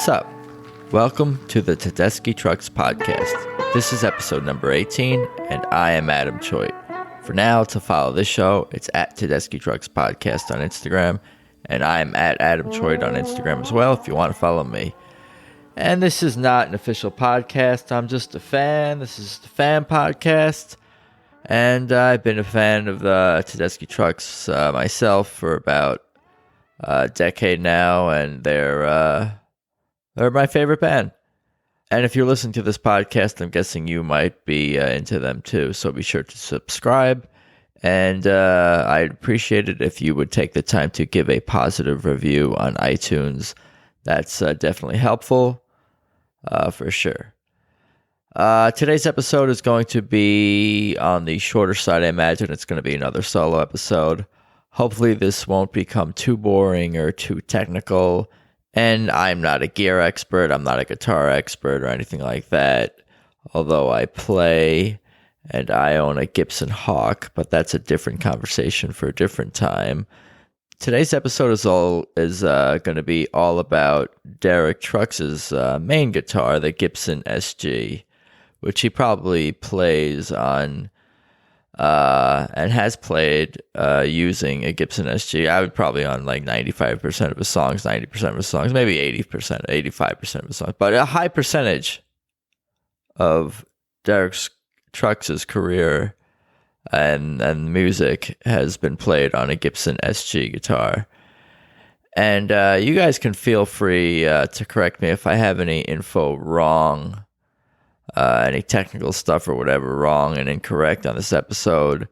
What's up? Welcome to the Tedeschi Trucks Podcast. This is episode number 18, and I am Adam Choate. For now, to follow this show, it's at Tedeschi Trucks Podcast on Instagram, and I am at Adam Choate on Instagram as well if you want to follow me. And this is not an official podcast. I'm just a fan. This is the fan podcast. And I've been a fan of the Tedeschi Trucks myself for about a decade now, and they're my favorite band. And if you're listening to this podcast, I'm guessing you might be into them too. So be sure to subscribe. And I'd appreciate it if you would take the time to give a positive review on iTunes. That's definitely helpful, for sure. Today's episode is going to be on the shorter side. I imagine it's going to be another solo episode. Hopefully this won't become too boring or too technical. And I'm not a gear expert. I'm not a guitar expert or anything like that. Although I play and I own a Gibson Hawk, but that's a different conversation for a different time. Today's episode is going to be all about Derek Trucks' main guitar, the Gibson SG, which he probably plays on and has played using a Gibson SG. I would probably on like 95% of his songs, 90% of his songs, maybe 80%, 85% of his songs. But a high percentage of Derek Trucks' career and music has been played on a Gibson SG guitar. And you guys can feel free to correct me if I have any info wrong, any technical stuff or whatever wrong and incorrect on this episode.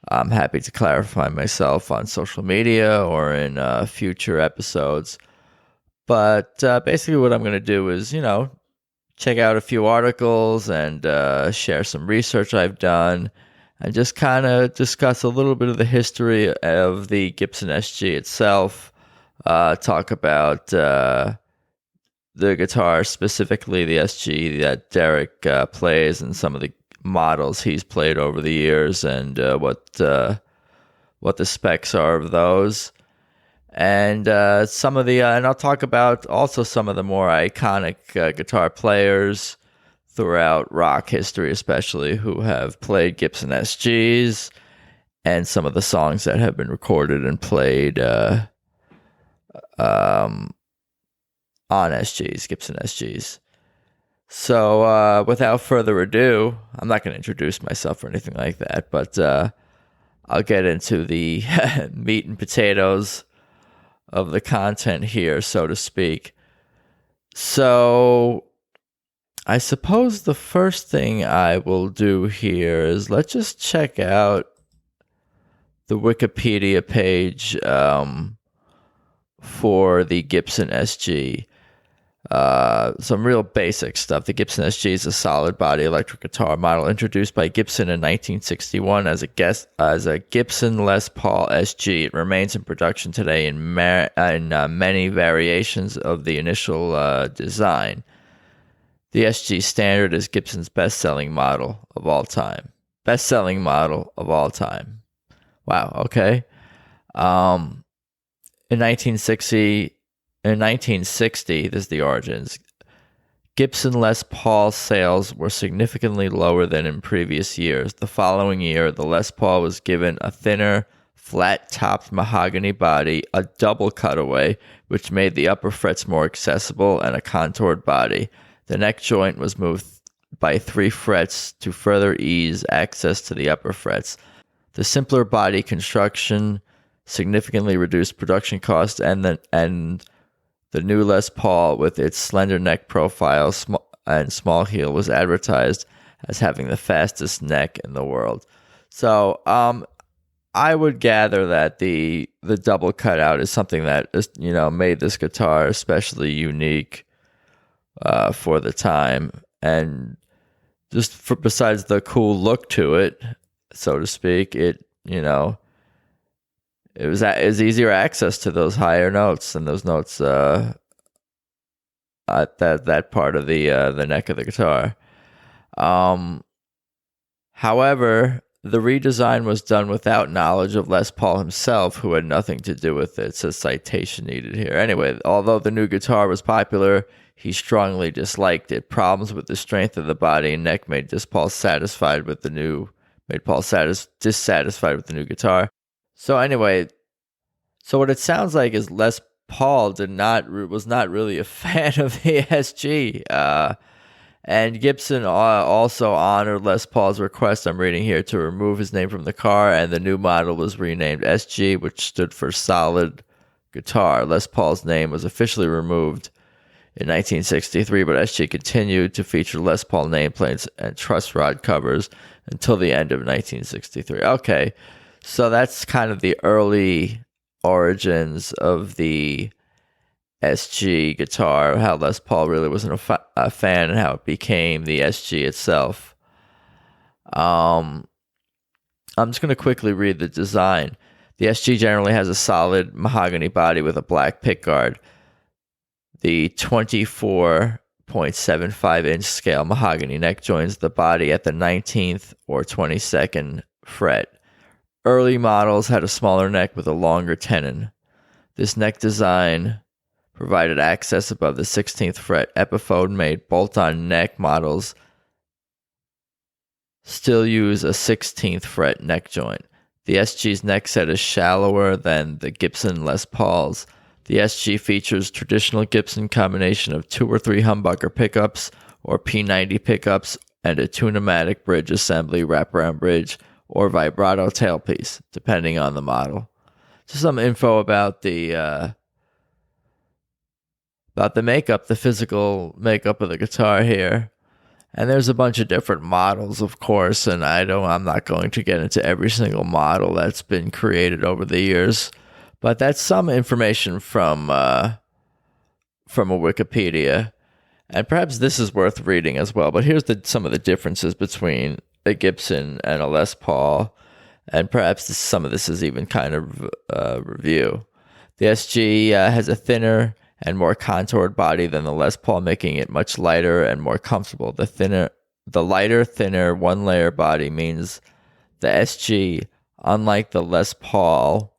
I'm happy to clarify myself on social media or in future episodes. But basically what I'm going to do is, check out a few articles and share some research I've done and just kind of discuss a little bit of the history of the Gibson SG itself, talk about the guitar, specifically the SG that Derek plays, and some of the models he's played over the years, and what the specs are of those, and and I'll talk about also some of the more iconic guitar players throughout rock history, especially who have played Gibson SGs, and some of the songs that have been recorded and played on SGs, Gibson SGs. So without further ado, I'm not going to introduce myself or anything like that, but I'll get into the meat and potatoes of the content here, so to speak. So I suppose the first thing I will do here is let's just check out the Wikipedia page for the Gibson SG. Some real basic stuff. The Gibson SG is a solid body electric guitar model introduced by Gibson in 1961 as a Gibson Les Paul SG. It remains in production today in many variations of the initial design. The SG Standard is Gibson's best-selling model of all time. Best-selling model of all time. Wow, okay. In 1960, this is the origins, Gibson Les Paul sales were significantly lower than in previous years. The following year, the Les Paul was given a thinner, flat-topped mahogany body, a double cutaway, which made the upper frets more accessible, and a contoured body. The neck joint was moved by 3 frets to further ease access to the upper frets. The simpler body construction significantly reduced production costs, and the new Les Paul with its slender neck profile and small heel was advertised as having the fastest neck in the world. So I would gather that the double cutout is something that made this guitar especially unique for the time, and just besides the cool look to it, so to speak, it was easier access to those higher notes, and those notes at that part of the neck of the guitar. However, The redesign was done without knowledge of Les Paul himself, who had nothing to do with it. So citation needed here. Anyway, although the new guitar was popular, he strongly disliked it. Problems with the strength of the body and neck made Paul dissatisfied with the new guitar. So anyway, so what it sounds like is Les Paul was not really a fan of the SG. And Gibson also honored Les Paul's request, I'm reading here, to remove his name from the car, and the new model was renamed SG, which stood for Solid Guitar. Les Paul's name was officially removed in 1963, but SG continued to feature Les Paul nameplates and truss rod covers until the end of 1963. Okay, so that's kind of the early origins of the SG guitar, how Les Paul really wasn't a fan, and how it became the SG itself. I'm just going to quickly read the design. The SG generally has a solid mahogany body with a black pickguard. The 24.75-inch scale mahogany neck joins the body at the 19th or 22nd fret. Early models had a smaller neck with a longer tenon. This neck design provided access above the 16th fret. Epiphone-made bolt-on neck models still use a 16th fret neck joint. The SG's neck set is shallower than the Gibson Les Pauls. The SG features traditional Gibson combination of 2 or 3 humbucker pickups or P90 pickups and a tunematic bridge assembly, wraparound bridge, or vibrato tailpiece, depending on the model. Just some info about the makeup, the physical makeup of the guitar here. And there's a bunch of different models, of course, and I'm not going to get into every single model that's been created over the years, but that's some information from a Wikipedia, and perhaps this is worth reading as well. But here's some of the differences between a Gibson and a Les Paul, and perhaps some of this is even kind of review. The SG has a thinner and more contoured body than the Les Paul, making it much lighter and more comfortable. The lighter, thinner, one-layer body means the SG, unlike the Les Paul,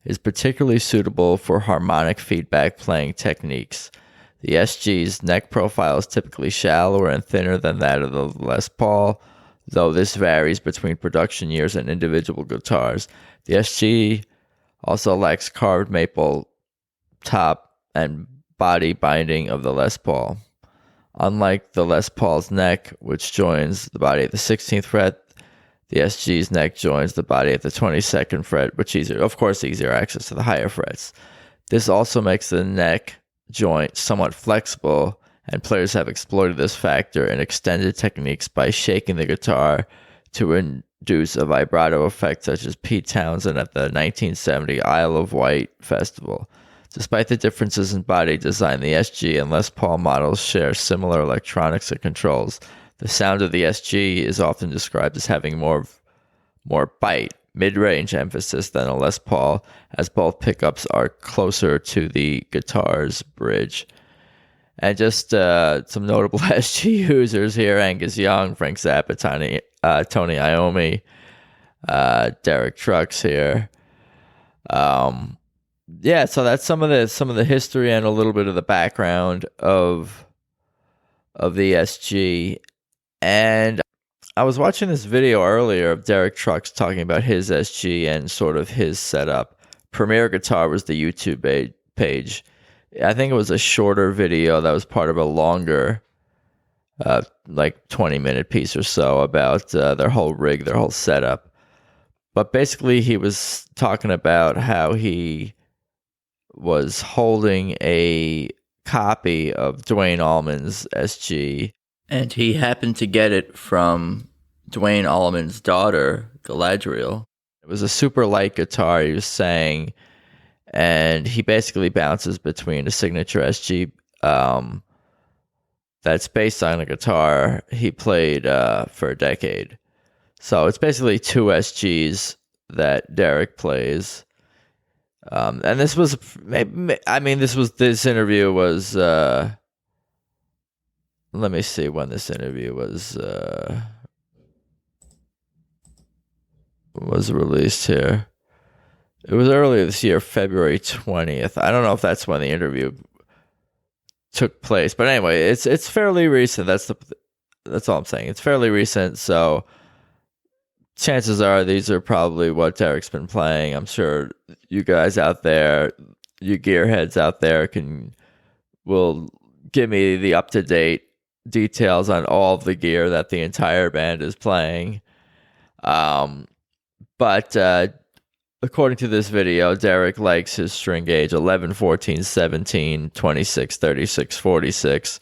is particularly suitable for harmonic feedback playing techniques. The SG's neck profile is typically shallower and thinner than that of the Les Paul, though this varies between production years and individual guitars. The SG also lacks carved maple top and body binding of the Les Paul. Unlike the Les Paul's neck, which joins the body at the 16th fret, the SG's neck joins the body at the 22nd fret, which easier access to the higher frets. This also makes the neck joint somewhat flexible, and players have exploited this factor in extended techniques by shaking the guitar to induce a vibrato effect, such as Pete Townsend at the 1970 Isle of Wight Festival. Despite the differences in body design, the SG and Les Paul models share similar electronics and controls. The sound of the SG is often described as having more bite, mid-range emphasis than a Les Paul, as both pickups are closer to the guitar's bridge. And just some notable SG users here: Angus Young, Frank Zappa, Tony Iommi, Derek Trucks here. Yeah, so that's some of the history and a little bit of the background of the SG. And I was watching this video earlier of Derek Trucks talking about his SG and sort of his setup. Premier Guitar was the YouTube page. I think it was a shorter video that was part of a longer, like 20-minute piece or so about their whole rig, their whole setup. But basically, he was talking about how he was holding a copy of Duane Allman's SG, and he happened to get it from Duane Allman's daughter, Galadriel. It was a super light guitar, he was saying, and he basically bounces between a signature SG that's based on a guitar he played for a decade. So it's basically 2 SGs that Derek plays. And this was, this interview was, let me see when this interview was, was released here. It was earlier this year, February 20th. I don't know if that's when the interview took place, but anyway, it's fairly recent. That's all I'm saying. It's fairly recent, so chances are these are probably what Derek's been playing. I'm sure you guys out there, you gearheads out there, will give me the up-to-date details on all of the gear that the entire band is playing. But according to this video, Derek likes his string gauge 11, 14, 17, 26, 36, 46,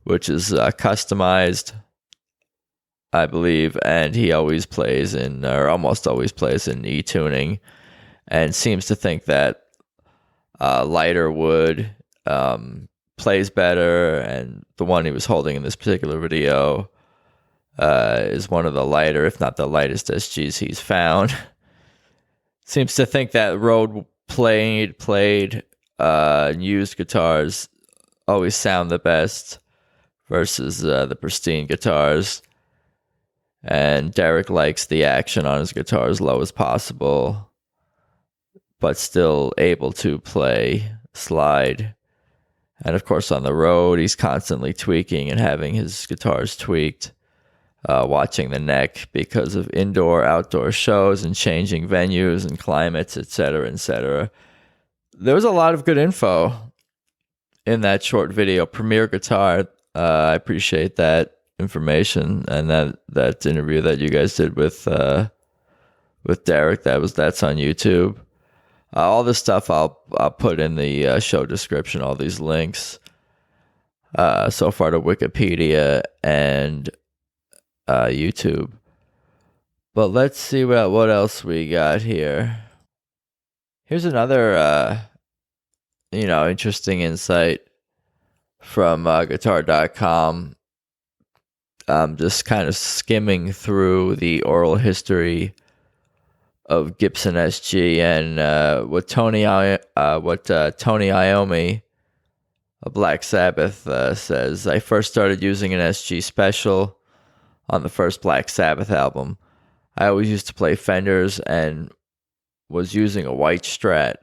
which is customized, I believe, and he always plays or almost always plays in E tuning, and seems to think that lighter wood plays better, and the one he was holding in this particular video is one of the lighter, if not the lightest SGs he's found. Seems to think that road played used guitars always sound the best versus the pristine guitars. And Derek likes the action on his guitar as low as possible, but still able to play slide. And of course, on the road, he's constantly tweaking and having his guitars tweaked, watching the neck because of indoor, outdoor shows and changing venues and climates, etc., etc. There was a lot of good info in that short video. Premier Guitar, I appreciate that information and that interview that you guys did with Derek. That's on YouTube. All this stuff I'll put in the show description. All these links so far to Wikipedia and YouTube. But let's see what else we got here. Here's another interesting insight from Guitar.com. Just kind of skimming through the oral history of Gibson SG, and what Tony Iommi of Black Sabbath says. I first started using an SG Special on the first Black Sabbath album. I always used to play Fenders and was using a white Strat.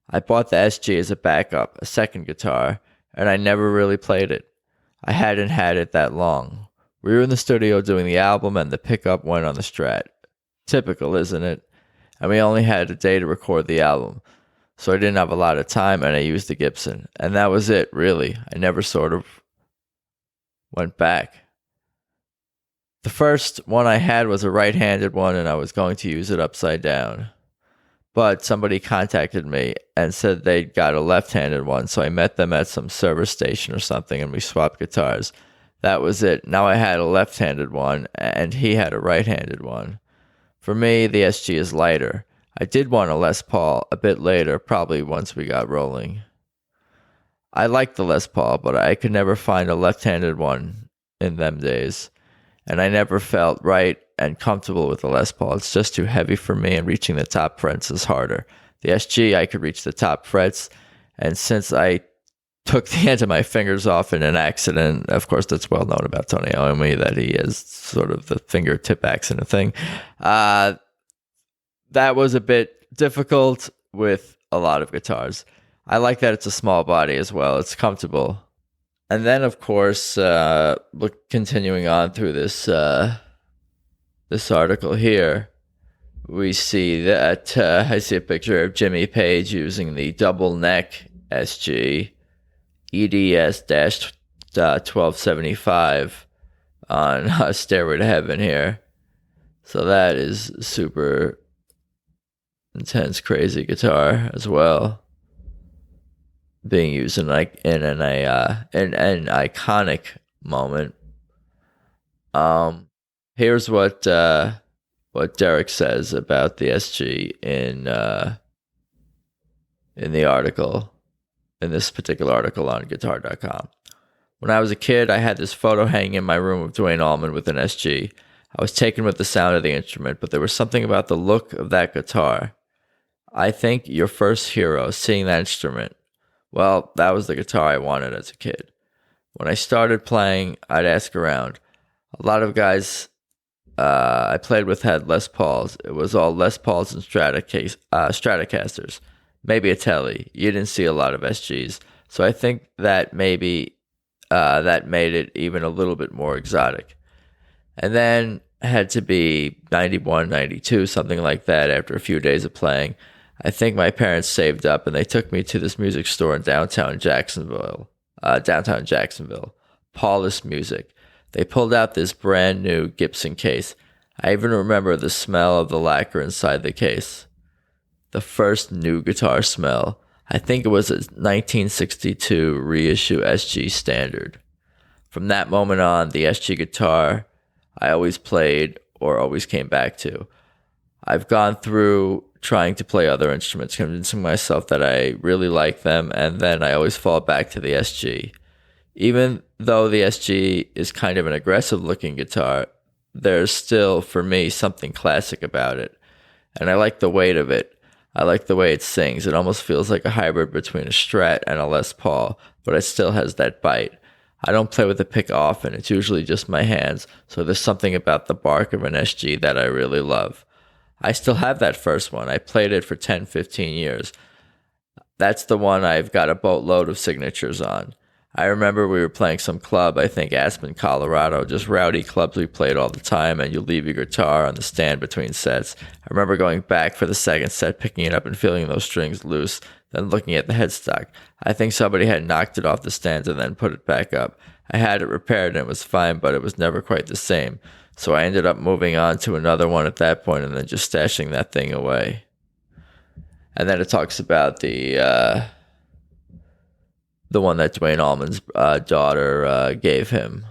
I bought the SG as a backup, a second guitar, and I never really played it. I hadn't had it that long. We were in the studio doing the album and the pickup went on the Strat. Typical, isn't it? And we only had a day to record the album, so I didn't have a lot of time, and I used the Gibson. And that was it, really. I never sort of went back. The first one I had was a right-handed one, and I was going to use it upside down. But somebody contacted me and said they'd got a left-handed one, so I met them at some service station or something, and we swapped guitars. That was it. Now I had a left-handed one, and he had a right-handed one. For me, the SG is lighter. I did want a Les Paul a bit later, probably once we got rolling. I liked the Les Paul, but I could never find a left-handed one in them days. And I never felt right and comfortable with the Les Paul. It's just too heavy for me, and reaching the top frets is harder. The SG, I could reach the top frets, and since I took the end of my fingers off in an accident, of course that's well known about Tony Iommi, that he has sort of the fingertip accident thing, that was a bit difficult with a lot of guitars. I like that it's a small body as well. It's comfortable. And then, of course, continuing on through this article here, we see that I see a picture of Jimmy Page using the double neck SG EDS-1275 on Stairway to Heaven here. So that is super intense, crazy guitar as well, being used in an iconic moment. Here's what Derek says about the SG in the article, in this particular article on Guitar.com. When I was a kid, I had this photo hanging in my room of Duane Allman with an SG. I was taken with the sound of the instrument, but there was something about the look of that guitar. I think your first hero, seeing that instrument, well, that was the guitar I wanted as a kid. When I started playing, I'd ask around. A lot of guys I played with had Les Pauls. It was all Les Pauls and Stratocasters, maybe a Tele. You didn't see a lot of SGs, so I think that maybe that made it even a little bit more exotic. And then had to be 91, 92, something like that. After a few days of playing, I think my parents saved up and they took me to this music store in downtown Jacksonville. Paulus Music. They pulled out this brand new Gibson case. I even remember the smell of the lacquer inside the case. The first new guitar smell. I think it was a 1962 reissue SG Standard. From that moment on, the SG guitar I always played or always came back to. I've gone through trying to play other instruments, convincing myself that I really like them, and then I always fall back to the SG. Even though the SG is kind of an aggressive looking guitar, there's still, for me, something classic about it. And I like the weight of it. I like the way it sings. It almost feels like a hybrid between a Strat and a Les Paul, but it still has that bite. I don't play with the pick often. It's usually just my hands, so there's something about the bark of an SG that I really love. I still have that first one. I played it for 10, 15 years. That's the one I've got a boatload of signatures on. I remember we were playing some club, I think Aspen, Colorado, just rowdy clubs we played all the time, and you leave your guitar on the stand between sets. I remember going back for the second set, picking it up and feeling those strings loose, then looking at the headstock. I think somebody had knocked it off the stands and then put it back up. I had it repaired and it was fine, but it was never quite the same. So I ended up moving on to another one at that point and then just stashing that thing away. And then it talks about the one that Dwayne Allman's daughter gave him.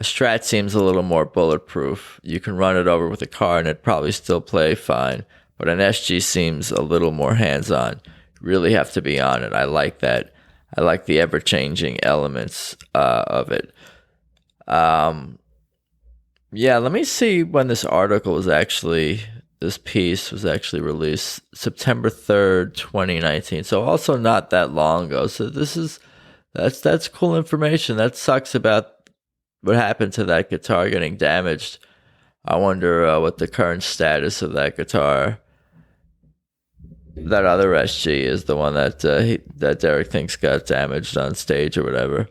A Strat seems a little more bulletproof. You can run it over with a car and it'd probably still play fine. But an SG seems a little more hands-on. You really have to be on it. I like that. I like the ever-changing elements of it. Yeah, let me see when this piece was actually released. September 3rd, 2019. So also not that long ago. So that's cool information. That sucks about what happened to that guitar getting damaged. I wonder what the current status of that guitar. That other SG is the one that that Derek thinks got damaged on stage or whatever.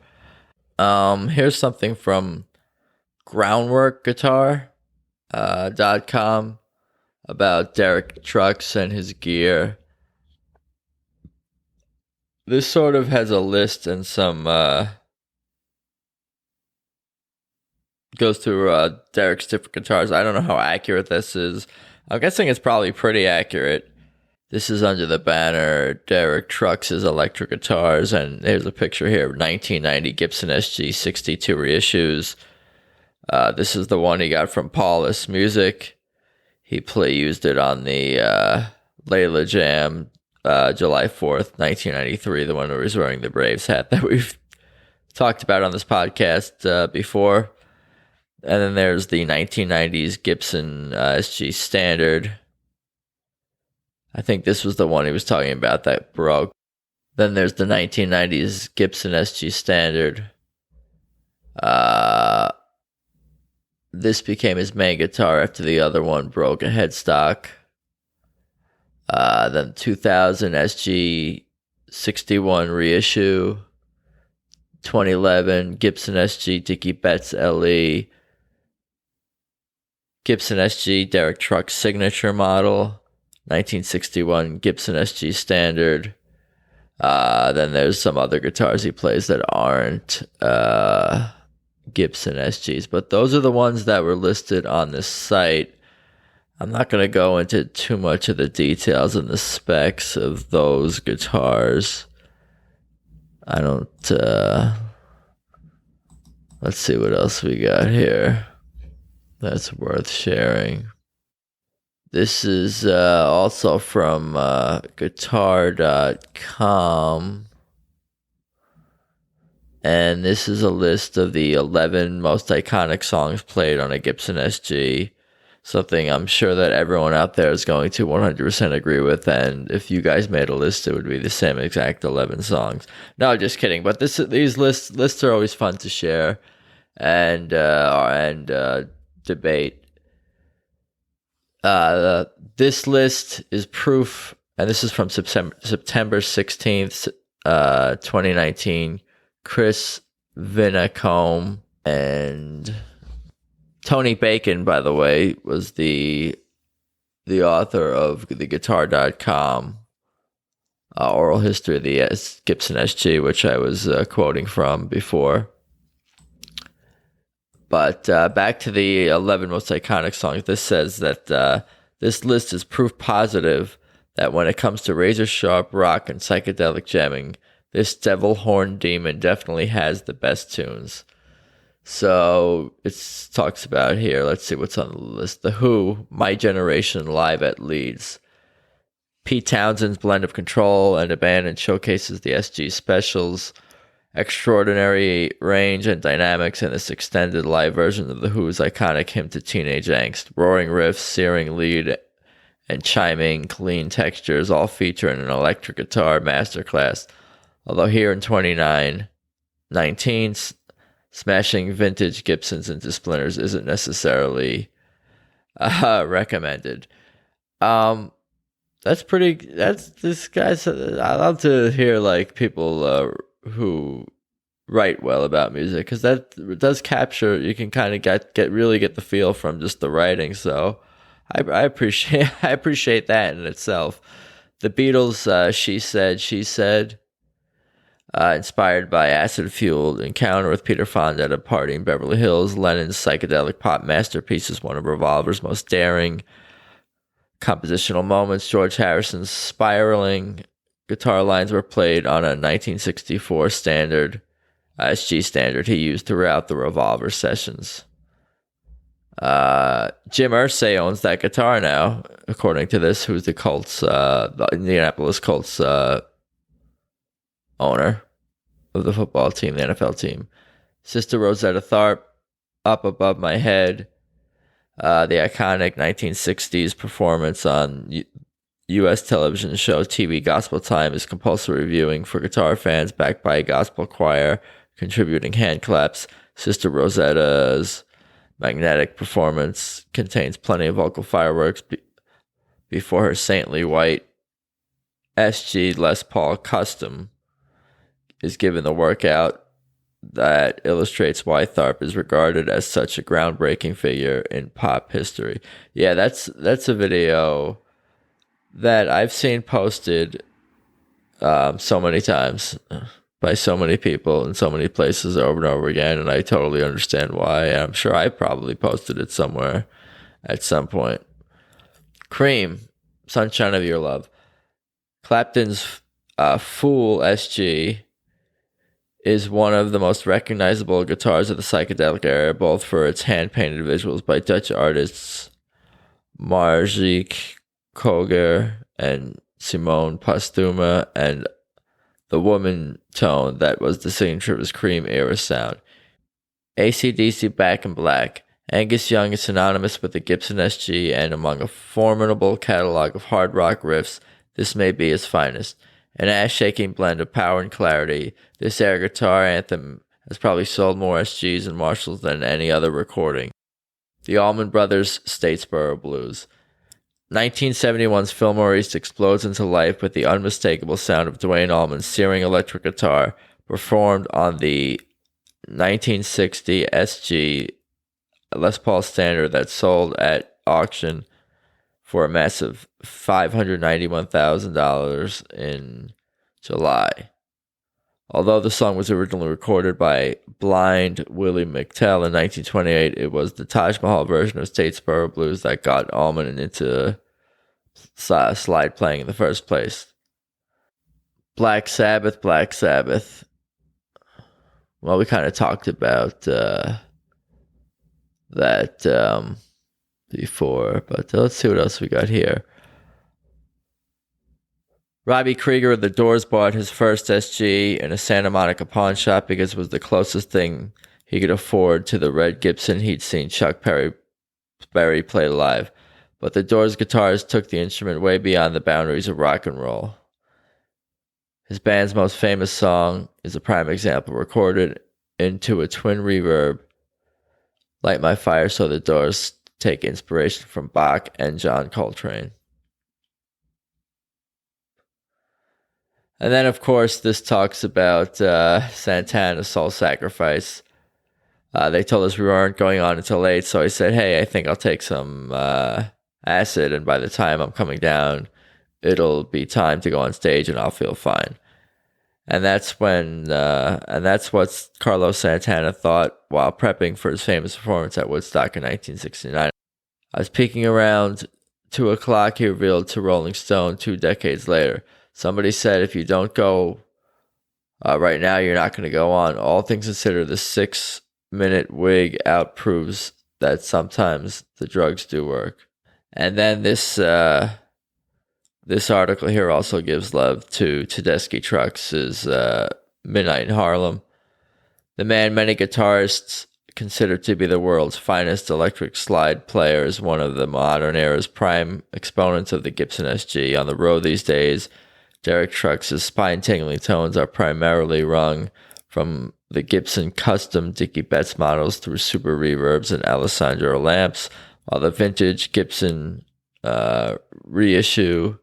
Here's something from groundworkguitar.com about Derek Trucks and his gear. This sort of has a list and some goes through Derek's different guitars. I don't know how accurate this is. I'm guessing it's probably pretty accurate. This is under the banner Derek Trucks' electric guitars, and there's a picture here of 1990 Gibson SG 62 reissues. This is the one he got from Paulus Music. He used it on the Layla Jam, July 4th, 1993, the one where he's wearing the Braves hat that we've talked about on this podcast before. And then there's the 1990s Gibson SG Standard. I think this was the one he was talking about that broke. Then there's the 1990s Gibson SG Standard. This became his main guitar after the other one broke a headstock. Then 2000 SG 61 reissue. 2011 Gibson SG Dickie Betts LE. Gibson SG Derek Trucks signature model. 1961 Gibson SG Standard. Then there's some other guitars he plays that aren't Gibson SGs, but those are the ones that were listed on this site. I'm not going to go into too much of the details and the specs of those guitars. I don't, let's see what else we got here that's worth sharing. This is also from Guitar.com. And this is a list of the 11 most iconic songs played on a Gibson SG. Something I'm sure that everyone out there is going to 100% agree with. And if you guys made a list, it would be the same exact 11 songs. No, just kidding. But these lists are always fun to share. and debate. This list is proof, and this is from September 16th, 2019. Chris Vinnacombe and Tony Bacon, by the way, was the author of the Guitar.com oral history of the Gibson SG, which I was quoting from before. But back to the 11 most iconic songs. This says that this list is proof positive that when it comes to razor-sharp rock and psychedelic jamming, this devil horn demon definitely has the best tunes. So it talks about here, let's see what's on the list. The Who, My Generation, live at Leeds. Pete Townshend's blend of control and abandon showcases the SG specials. Extraordinary range and dynamics in this extended live version of The Who's iconic hymn to teenage angst. Roaring riffs, searing lead, and chiming clean textures all feature in an electric guitar masterclass. Although here in 2019, smashing vintage Gibsons into splinters isn't necessarily recommended. That's this guy's. I love to hear like people who write well about music, because that does capture. You can kind of get the feel from just the writing. So I appreciate that in itself. The Beatles, She Said. Inspired by acid-fueled encounter with Peter Fonda at a party in Beverly Hills, Lennon's psychedelic pop masterpiece is one of Revolver's most daring compositional moments. George Harrison's spiraling guitar lines were played on a 1964 standard, SG standard he used throughout the Revolver sessions. Jim Irsay owns that guitar now, according to this, who's the Indianapolis Colts owner of the football team, the NFL team. Sister Rosetta Tharpe, Up Above My Head, the iconic 1960s performance on U.S. television show TV Gospel Time is compulsory viewing for guitar fans, backed by a gospel choir, contributing hand claps. Sister Rosetta's magnetic performance contains plenty of vocal fireworks before her saintly white SG Les Paul Custom is given the workout that illustrates why Tharpe is regarded as such a groundbreaking figure in pop history. Yeah, that's a video that I've seen posted so many times by so many people in so many places over and over again, and I totally understand why. I'm sure I probably posted it somewhere at some point. Cream, Sunshine of Your Love. Clapton's Fool SG is one of the most recognizable guitars of the psychedelic era, both for its hand-painted visuals by Dutch artists Marziek Koger and Simone Postuma, and the woman tone that was the signature of his Cream era sound. AC/DC Back in Black. Angus Young is synonymous with the Gibson SG, and among a formidable catalog of hard rock riffs, this may be his finest. An ass-shaking blend of power and clarity, this air guitar anthem has probably sold more SGs and Marshalls than any other recording. The Allman Brothers' Statesboro Blues. 1971's Fillmore East explodes into life with the unmistakable sound of Duane Allman's searing electric guitar, performed on the 1960 SG Les Paul Standard that sold at auction for a massive $591,000 in July. Although the song was originally recorded by blind Willie McTell in 1928, it was the Taj Mahal version of Statesboro Blues that got Allman into slide playing in the first place. Black Sabbath. Well, we kind of talked about that before, but let's see what else we got here. Robbie Krieger of The Doors bought his first SG in a Santa Monica pawn shop because it was the closest thing he could afford to the red Gibson he'd seen Chuck Berry play live. But the Doors guitarist took the instrument way beyond the boundaries of rock and roll. His band's most famous song is a prime example, recorded into a twin reverb Light My Fire So the Doors take inspiration from Bach and John Coltrane. And then, of course, this talks about Santana's Soul Sacrifice. They told us we weren't going on until late, so I said, hey, I think I'll take some acid, and by the time I'm coming down, it'll be time to go on stage and I'll feel fine. And that's what Carlos Santana thought while prepping for his famous performance at Woodstock in 1969. I was peeking around 2 o'clock, he revealed to Rolling Stone 2 decades later. Somebody said, if you don't go right now, you're not going to go on. All things considered, the 6-minute wig out proves that sometimes the drugs do work. And then this article here also gives love to Tedeschi Trucks' Midnight in Harlem. The man many guitarists consider to be the world's finest electric slide player is one of the modern era's prime exponents of the Gibson SG. On the road these days, Derek Trucks' spine-tingling tones are primarily wrung from the Gibson custom Dickie Betts models through super reverbs and Alessandro lamps, while the vintage Gibson reissue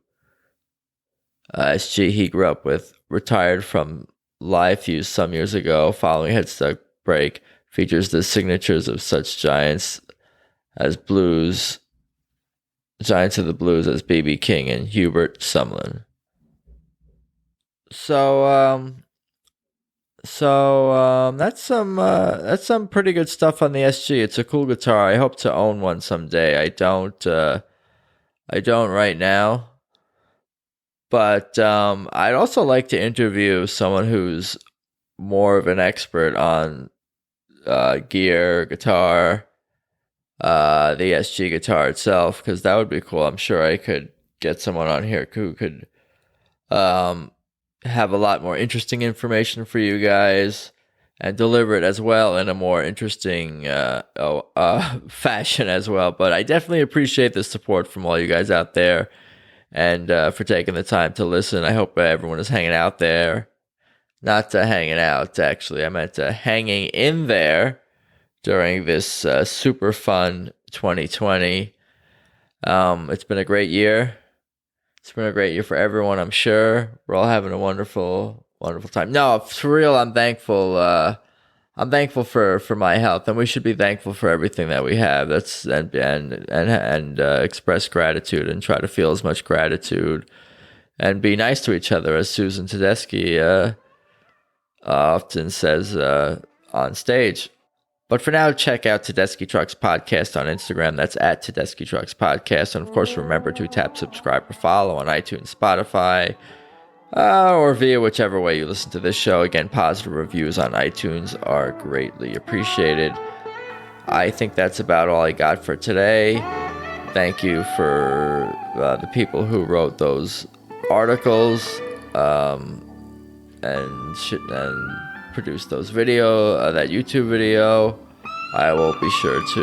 SG he grew up with, retired from live use some years ago following Headstock break, features the signatures of such giants of the blues as B.B. King and Hubert Sumlin. So that's some pretty good stuff on the SG. It's a cool guitar. I hope to own one someday. I don't right now. But I'd also like to interview someone who's more of an expert on gear, guitar, the SG guitar itself, because that would be cool. I'm sure I could get someone on here who could have a lot more interesting information for you guys and deliver it as well in a more interesting fashion as well. But I definitely appreciate the support from all you guys out there and for taking the time to listen. I hope everyone is hanging out there. Not hanging out, actually. I meant hanging in there during this super fun 2020. It's been a great year. It's been a great year for everyone, I'm sure. We're all having a wonderful, wonderful time. No, for real, I'm thankful. I'm thankful for my health, and we should be thankful for everything that we have. That's and express gratitude and try to feel as much gratitude and be nice to each other, as Susan Tedeschi often says on stage. But for now, check out Tedeschi Trucks Podcast on Instagram. That's at Tedeschi Trucks Podcast. And of course, remember to tap subscribe or follow on iTunes, Spotify, or via whichever way you listen to this show. Again, positive reviews on iTunes are greatly appreciated. I think that's about all I got for today. Thank you for the people who wrote those articles and produce those that YouTube video. I will be sure to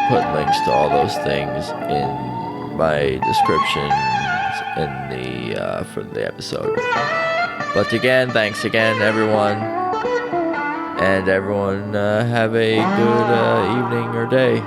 put links to all those things in my description for the episode. But again, thanks again, everyone, and everyone have a good evening or day.